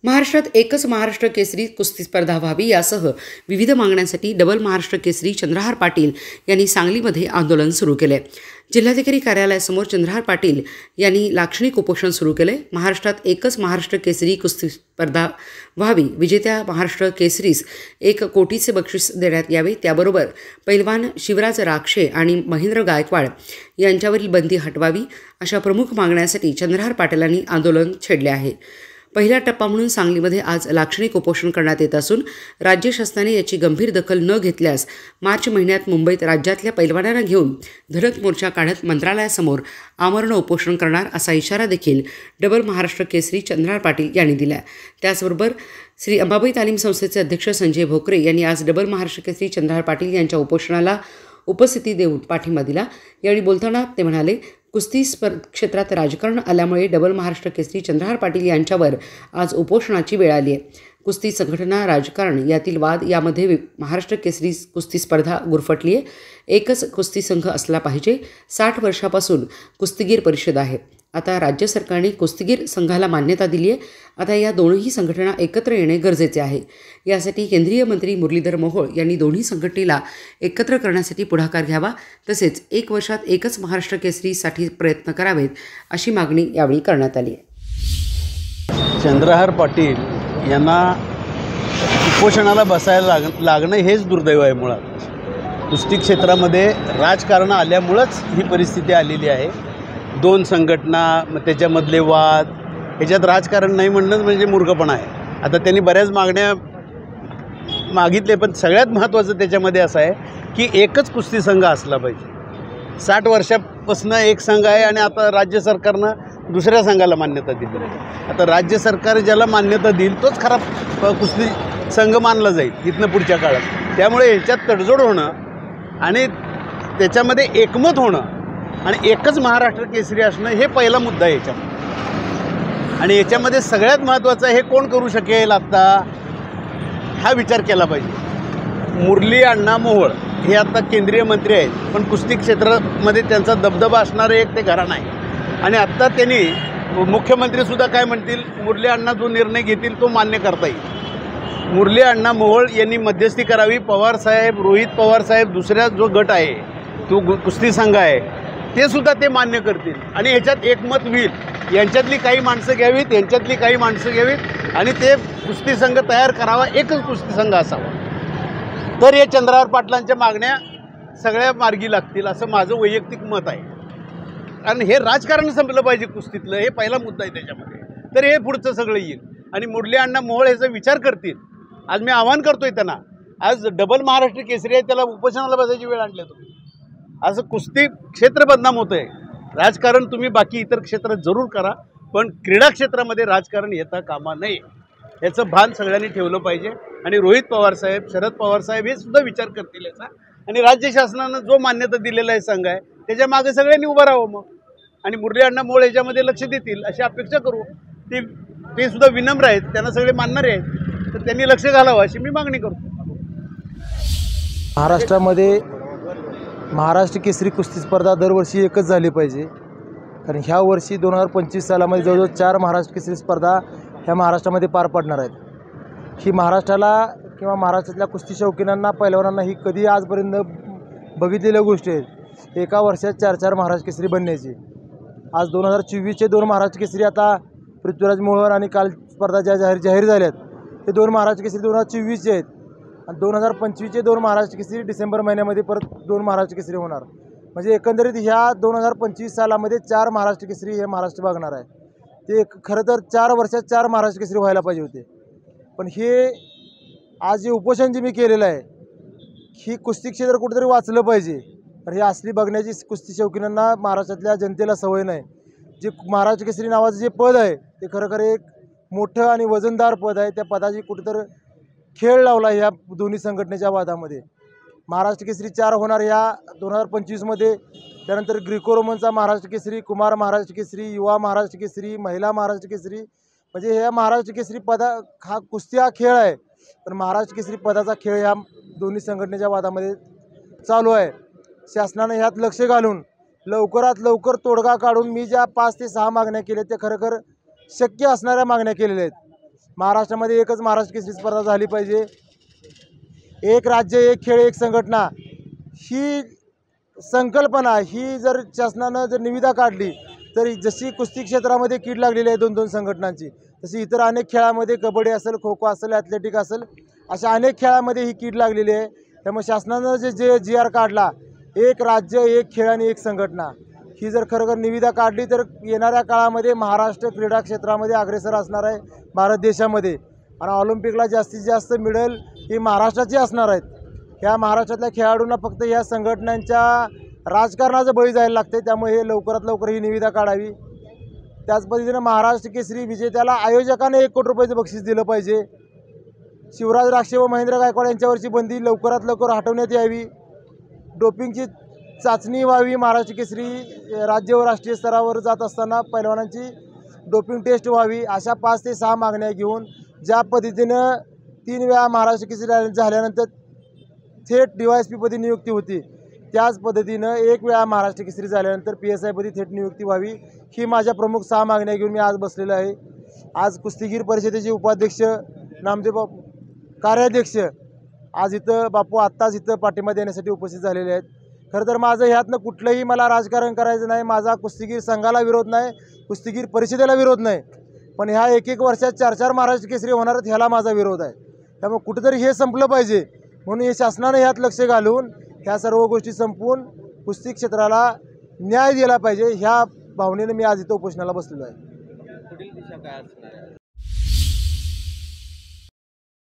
महाराष्ट्रात एकच महाराष्ट्र केसरी कुस्ती स्पर्धा व्हावी यासह विविध मागण्यांसाठी डबल महाराष्ट्र केसरी चंद्रहार पाटील यांनी सांगलीमध्ये आंदोलन सुरू केले। जिल्हाधिकारी कार्यालयासमोर चंद्रहार पाटील यांनी लाक्षणिक उपोषण सुरू केले। महाराष्ट्रात एकच महाराष्ट्र केसरी कुस्ती स्पर्धा व्हावी, विजेत्या महाराष्ट्र केसरीस 1 कोटीचे बक्षीस देण्यात यावे, त्याबरोबर पैलवान शिवराज राक्षे आणि महेंद्र गायकवाड यांच्यावरील बंदी हटवावी अशा प्रमुख मागण्यांसाठी चंद्रहार पाटीलांनी आंदोलन छेडले आहे। पहिला टप्पा म्हणून सांगलीमध्ये आज लाक्षणिक उपोषण करण्यात येत असून राज्य शासनाने याची गंभीर दखल न घेतल्यास मार्च महिन्यात मुंबईत राज्यातल्या पैलवानांना घेऊन धडक मोर्चा काढत मंत्रालयासमोर आमरण उपोषण करणार असा इशारा देखील डबल महाराष्ट्र केसरी चंद्रहार पाटील यांनी दिला। त्याचबरोबर श्री अंबाबाई तालीम संस्थेचे अध्यक्ष संजय भोकरे यांनी आज डबल महाराष्ट्र केसरी चंद्रहार पाटील यांच्या उपोषणाला उपस्थिती देऊन पाठिंबा दिला। यावेळी बोलताना ते म्हणाले, कुस्ती क्षेत्रात राजकारण आल्यामुळे डबल महाराष्ट्र केसरी चंद्रहार पाटील यांच्यावर आज उपोषणाची वेळ आली आहे। कुस्ती संघटना, राजकारण यातील वाद यामध्ये महाराष्ट्र केसरी कुस्ती स्पर्धा गुरफटली आहे। एकच कुस्ती संघ असला पाहिजे। 60 वर्षापासून कुस्तीगीर परिषद आहे। आता राज्य सरकारने कुस्तीगीर संघाला मान्यता दिली आहे। आता या दोन्ही संघटना एकत्र येणे गरजेचे आहे। यासाठी केंद्रीय मंत्री मुरलीधर मोहोळ यांनी दोन्ही संघटनेला एकत्र करण्यासाठी पुढाकार घ्यावा, तसेच 1 वर्षात एकच महाराष्ट्र केसरीसाठी प्रयत्न करावेत अशी मागणी यावेळी करण्यात आली आहे। चंद्रहार पाटील यांना उपोषणाला बसायला लागणं हेच दुर्दैव आहे। मुळात कुस्ती क्षेत्रामध्ये राजकारण आल्यामुळंच ही परिस्थिती आलेली आहे। 2 संघटना, त्याच्यामधले वाद, ह्याच्यात राजकारण नाही म्हणणं म्हणजे मूर्खपणा आहे। आता त्यांनी बऱ्याच मागण्या मागितले, पण सगळ्यात महत्त्वाचं त्याच्यामध्ये असं आहे की एकच कुस्ती संघ असला पाहिजे। 60 वर्षापासून एक संघ आहे आणि आता राज्य सरकारनं दुसऱ्या संघाला मान्यता दिली आहे। आता राज्य सरकार ज्याला मान्यता देईल तोच खरा कुस्ती संघ मानला जाईल इथनं पुढच्या काळात। त्यामुळे ह्याच्यात तडजोड होणं आणि त्याच्यामध्ये एकमत होणं आणि एकच महाराष्ट्र केसरी असणं हे पहिला मुद्दा आहे याच्यामध्ये। आणि याच्यामध्ये सगळ्यात महत्त्वाचं हे कोण करू शकेल आत्ता हा विचार केला पाहिजे। मुरली अण्णा मोहोळ हे आता केंद्रीय मंत्री आहेत, पण कुस्ती क्षेत्रामध्ये त्यांचा दबदबा असणारे एक ते घराणं आहे। आणि आत्ता त्यांनी मुख्यमंत्रीसुद्धा काय म्हणतील, मुरली अण्णा जो निर्णय घेतील तो मान्य करता येईल। मुरली अण्णा मोहोळ यांनी मध्यस्थी करावी। पवारसाहेब, रोहित पवारसाहेब, दुसऱ्या जो गट आहे तो कुस्ती संघ आहे ते सुद्धा ते मान्य करतील आणि ह्याच्यात एकमत होईल। यांच्यातली काही माणसं घ्यावीत, यांच्यातली काही माणसं घ्यावीत आणि ते कुस्ती संघ तयार करावा, एकच कुस्ती संघ असावा। तर या चंद्रहार पाटलांच्या मागण्या सगळ्या मार्गी लागतील असं माझं वैयक्तिक मत आहे। कारण हे राजकारण संपलं पाहिजे कुस्तीतलं, हे पहिला मुद्दा आहे त्याच्यामध्ये। तर हे पुढचं सगळं येईल आणि मुरली अण्णा मोहोळ याचा विचार करतील। आज मी आवाहन करतोय त्यांना, आज डबल महाराष्ट्र केसरी आहे, त्याला उपोषणाला बसायची वेळ आणली तुम्ही। असं कुस्ती क्षेत्र बदनाम होतं आहे। राजकारण तुम्ही बाकी इतर क्षेत्रात जरूर करा, पण क्रीडा क्षेत्रामध्ये राजकारण येता कामा नये याचं भान सगळ्यांनी ठेवलं पाहिजे। आणि रोहित पवारसाहेब, शरद पवारसाहेब हे सुद्धा विचार करतील याचा। आणि राज्य शासनानं जो मान्यता दिलेला आहे संघ आहे त्याच्या मागे सगळ्यांनी उभं राहावं मग, आणि मुरली अण्णा मोहोळ याच्यामध्ये लक्ष देतील अशी अपेक्षा करू। ते सुद्धा विनम्र आहेत, त्यांना सगळे मानणारे आहेत, तर त्यांनी लक्ष घालावं अशी मी मागणी करतो। महाराष्ट्रामध्ये महाराष्ट्र केसरी कुस्ती स्पर्धा दरवर्षी एकच झाली पाहिजे, कारण ह्या वर्षी 2025 सालामध्ये जवळजवळ 4 महाराष्ट्र केसरी स्पर्धा ह्या महाराष्ट्रामध्ये पार पडणार आहेत। ही महाराष्ट्राला किंवा महाराष्ट्रातल्या कुस्ती शौकीनांना, पैलवानांना ही कधी आजपर्यंत बघितलेल्या गोष्टी आहेत। एका वर्षात 4 महाराष्ट्र केसरी बनण्याची। आज 2024चे 2 महाराष्ट्र केसरी आता पृथ्वीराज मोहोळ आणि काल स्पर्धा ज्या जाहीर झाल्यात ते 2 महाराष्ट्र केसरी 2024चे आहेत आणि 2025चे 2 महाराष्ट्र केसरी डिसेंबर महिन्यामध्ये परत 2 महाराष्ट्र केसरी होणार। म्हणजे एकंदरीत ह्या 2025 सालामध्ये 4 महाराष्ट्र केसरी हे महाराष्ट्र बघणार आहे। ते खरं तर 4 वर्षात 4 महाराष्ट्र केसरी व्हायला पाहिजे होते, पण हे आज जे उपोषण जे मी केलेलं आहे ही कुस्ती क्षेत्र कुठेतरी वाचलं पाहिजे। तर हे असली बघण्याची कुस्ती शौकीनांना, महाराष्ट्रातल्या जनतेला सवय नाही। जे महाराष्ट्र केसरी नावाचं जे पद आहे ते खरं एक मोठं आणि वजनदार पद आहे। त्या पदाची कुठेतरी खेळ लावला ह्या दोन्ही संघटनेच्या वादामध्ये। महाराष्ट्र केसरी 4 होणार ह्या 2025मध्ये। त्यानंतर ग्रीको रोमनचा महाराष्ट्र केसरी, कुमार महाराष्ट्र केसरी, युवा महाराष्ट्र केसरी, महिला महाराष्ट्र केसरी, म्हणजे ह्या महाराष्ट्र केसरी हा कुस्ती हा खेळ आहे, पण महाराष्ट्र केसरी पदाचा खेळ ह्या दोन्ही संघटनेच्या वादामध्ये चालू आहे। शासनाने ह्यात लक्ष घालून लवकरात लवकर तोडगा काढून मी ज्या 5 ते 6 मागण्या केल्या त्या खरोखर शक्य असणाऱ्या मागण्या केलेल्या आहेत। महाराष्ट्रामध्ये एकच महाराष्ट्र केसरी स्पर्धा झाली पाहिजे. एक राज्य एक खेळ एक संघटना ही संकल्पना ही जर शासनानं जर निविदा काढली तर जशी कुस्ती क्षेत्रामध्ये कीड लागलेली आहे 2-2 संघटनांची, तशी इतर अनेक खेळामध्ये कबड्डी असेल, खो खो असेल, ॲथलेटिक असेल, अशा अनेक खेळामध्ये ही कीड लागलेली आहे. त्यामुळे शासनानं जे GR काढला, एक राज्य एक खेळ आणि एक संघटना, ही जर खरोखर निविदा काढली तर येणाऱ्या काळामध्ये महाराष्ट्र क्रीडा क्षेत्रामध्ये अग्रेसर असणार आहे भारत देशामध्ये. आणि ऑलिम्पिकला जास्तीत जास्त मेडल ही महाराष्ट्राची असणार आहेत. ह्या महाराष्ट्रातल्या खेळाडूंना फक्त ह्या संघटनांच्या राजकारणाचं बळी जायला लागते. त्यामुळे हे लवकरात लवकर ही निविदा काढावी. त्याच पद्धतीनं महाराष्ट्र केसरी विजेत्याला आयोजकाने 1 कोटी रुपयाचं बक्षीस दिलं पाहिजे. शिवराज राक्षे व महेंद्र गायकवाड यांच्यावरची बंदी लवकरात लवकर हटवण्यात यावी. डोपिंगची चाचणी व्हावी. महाराष्ट्र केसरी राज्य व राष्ट्रीय स्तरावर जात असताना पैलवानांची डोपिंग टेस्ट व्हावी. अशा 5 ते 6 मागण्या घेऊन ज्या पद्धतीनं 3 वेळा महाराष्ट्र केसरी झाल्यानंतर थेट DYSP पदी नियुक्ती होती, त्याच पद्धतीनं 1 वेळा महाराष्ट्र केसरी झाल्यानंतर PSI पदी थेट नियुक्ती व्हावी. ही माझ्या प्रमुख 6 मागण्या घेऊन मी आज बसलेलो आहे. आज कुस्तीगीर परिषदेचे उपाध्यक्ष नामदेव बापू, कार्याध्यक्ष आज इथं बापू आत्ताच इथं पाठिंबा देण्यासाठी उपस्थित झालेले आहेत. खरं तर माझं ह्यातनं कुठलंही मला राजकारण करायचं नाही. माझा कुस्तीगीर संघाला विरोध नाही, कुस्तीगीर परिषदेला विरोध नाही. पण ह्या 1-1 वर्षात 4-4 महाराष्ट्र केसरी होणार आहेत, ह्याला माझा विरोध आहे. त्यामुळे कुठेतरी हे संपलं पाहिजे. म्हणून हे शासनानं ह्यात लक्ष घालून ह्या सर्व गोष्टी संपवून कुस्ती क्षेत्राला न्याय दिला पाहिजे. ह्या भावनेनं मी आज इथं उपोषणाला बसलेलो आहे. पुढील दिशा काय असणार आहे?